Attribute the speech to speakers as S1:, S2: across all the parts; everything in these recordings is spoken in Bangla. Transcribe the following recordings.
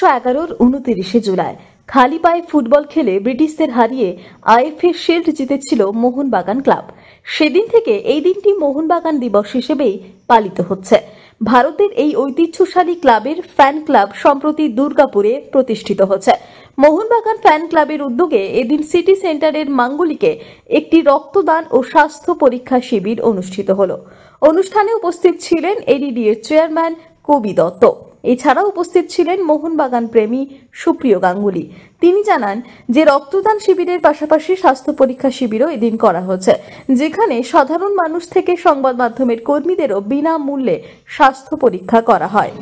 S1: 1911 29 জুলাই খালি পায়ে ফুটবল খেলে ব্রিটিশদের হারিয়ে আইএফএ শিল্ড জিতেছিল মোহনবাগান ক্লাব। সেদিন থেকে এই দিনটি মোহনবাগান দিবস হিসেবেই পালিত হচ্ছে। ভারতের এই ঐতিহ্যশালী ক্লাবের ফ্যান ক্লাব সম্প্রতি দুর্গাপুরে প্রতিষ্ঠিত হচ্ছে। মোহনবাগান ফ্যান ক্লাবের উদ্যোগে এদিন সিটি সেন্টারের মাঙ্গলিকে একটি রক্তদান ও স্বাস্থ্য পরীক্ষা শিবির অনুষ্ঠিত হলো। অনুষ্ঠানে উপস্থিত ছিলেন এডিডিএর চেয়ারম্যান কবি দত্ত। এছাড়াও উপস্থিত ছিলেন মোহনবাগান প্রেমী সুপ্রিয় গাঙ্গুলি। তিনি জানান যে রক্তদান শিবিরের পাশাপাশি স্বাস্থ্য পরীক্ষা শিবিরও এদিন করা হচ্ছে, যেখানে সাধারণ মানুষ থেকে সংবাদ মাধ্যমের কর্মীদেরও বিনামূল্যে স্বাস্থ্য পরীক্ষা করা হয়।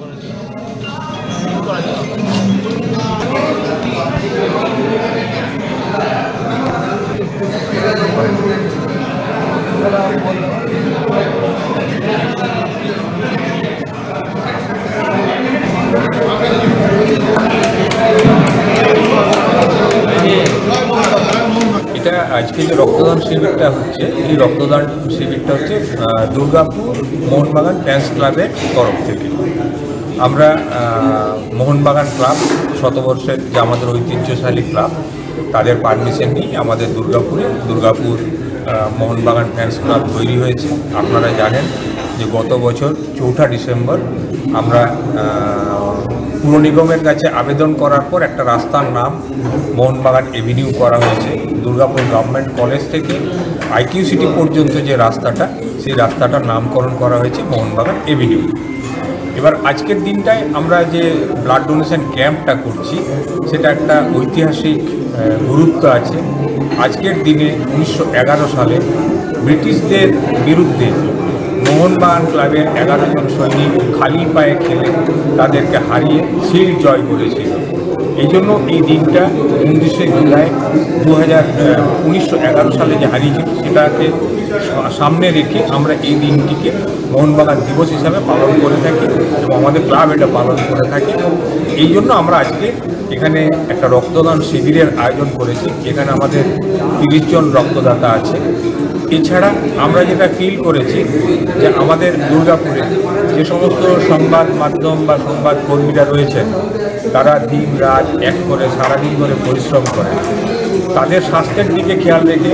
S2: এটা আজকে যে রক্তদান শিবিরটা হচ্ছে, এই রক্তদান শিবিরটা হচ্ছে দুর্গাপুর মোহনবাগান ফ্যান্স ক্লাবের তরফ থেকে। আমরা মোহনবাগান ক্লাব শতবর্ষের যে আমাদের ঐতিহ্যশালী ক্লাব, তাদের পারমিশন নিয়ে আমাদের দুর্গাপুর মোহনবাগান ফ্যান্স ক্লাব তৈরি হয়েছে। আপনারা জানেন যে গত বছর 4 ডিসেম্বর আমরা পুর নিগমের কাছে আবেদন করার পর একটা রাস্তার নাম মোহনবাগান এভিনিউ করা হয়েছে। দুর্গাপুর গভর্নমেন্ট কলেজ থেকে আইকিউ সিটি পর্যন্ত যে রাস্তাটা, সেই রাস্তাটার নামকরণ করা হয়েছে মোহনবাগান এভিনিউ। এবার আজকের দিনটায় আমরা যে ব্লাড ডোনেশন ক্যাম্পটা করছি, সেটা একটা ঐতিহাসিক গুরুত্ব আছে। আজকের দিনে 1911 সালে ব্রিটিশদের বিরুদ্ধে মোহনবাগান ক্লাবের 11 জন সৈনিক খালি পায়ে খেলে তাদেরকে হারিয়ে শিল্ড জয় করেছিল। এই জন্য এই দিনটা 29 জুলাই 1911 সালে যে হারিয়েছিল, সেটাকে সামনে রেখে আমরা এই দিনটিকে মোহনবাগান দিবস হিসাবে পালন করে থাকি এবং আমাদের ক্লাব এটা পালন করে থাকি। এই জন্য আমরা আজকে এখানে একটা রক্তদান শিবিরের আয়োজন করেছি। এখানে আমাদের 30 জন রক্তদাতা আছে। এছাড়া আমরা যেটা ফিল করেছি যে আমাদের দুর্গাপুরে যে সমস্ত সংবাদ মাধ্যম বা সংবাদ কর্মীরা রয়েছেন, তারা দিন রাত এক করে সারাদিন ধরে পরিশ্রম করে। তাদের স্বাস্থ্যের দিকে খেয়াল রেখে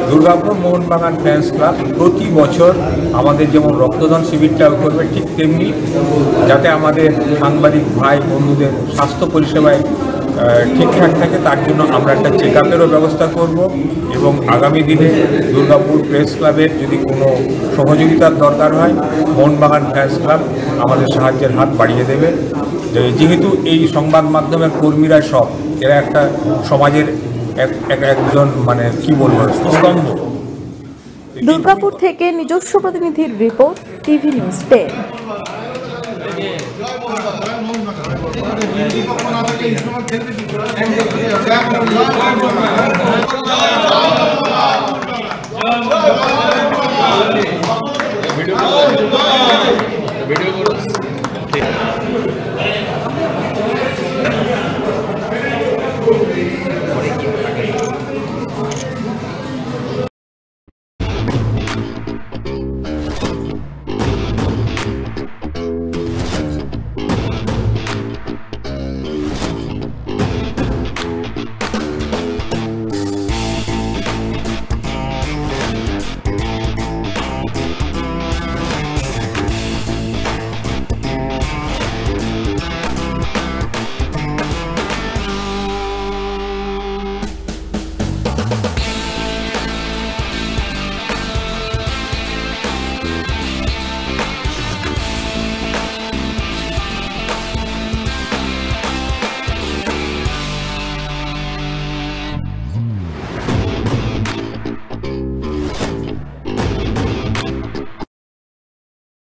S2: দুর্গাপুর মোহনবাগান ফ্যান্স ক্লাব প্রতি বছর আমাদের যেমন রক্তদান শিবিরটাও করবে, ঠিক তেমনি যাতে আমাদের সাংবাদিক ভাই বন্ধুদের স্বাস্থ্য পরিষেবায় ঠিকঠাক থাকে, তার জন্য আমরা একটা চেক আপেরও ব্যবস্থা করব। এবং আগামী দিনে দুর্গাপুর প্রেস ক্লাবের যদি কোনো সহযোগিতার দরকার হয়, মোহনবাগান ফ্যান্স ক্লাব আমাদের সাহায্যের হাত বাড়িয়ে দেবে। যেহেতু এই সংবাদ মাধ্যমের কর্মীরা সব এরা একটা সমাজের একজন মানে কি বলবো স্তম্ভ।
S1: দুর্গাপুর থেকে নিজস্ব প্রতিনিধির রিপোর্ট, টিভি নিউজ 10।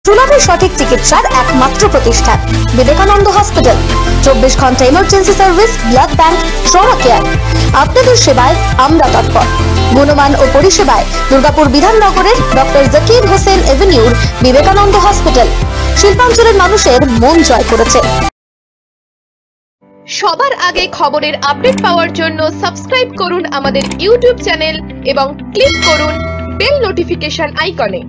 S3: সুলভে সঠিক চিকিৎসার একমাত্র প্রতিষ্ঠান বিবেকানন্দ হসপিটাল। 24 ঘন্টা emergency service, blood bank, trauma care. আপনাদের সেবায় আমরা তৎপর। গুণমান ও পরিষেবায় দুর্গাপুর বিধাননগরের ডক্টর জাকির হোসেন এভিনিউর বিবেকানন্দ হসপিটাল শিল্পাঞ্চলের মানুষের মন জয় করেছে।
S4: সবার আগে খবরের আপডেট পাওয়ার জন্য সাবস্ক্রাইব করুন আমাদের ইউটিউব চ্যানেল এবং ক্লিক করুন বেল নোটিফিকেশন আইকনে।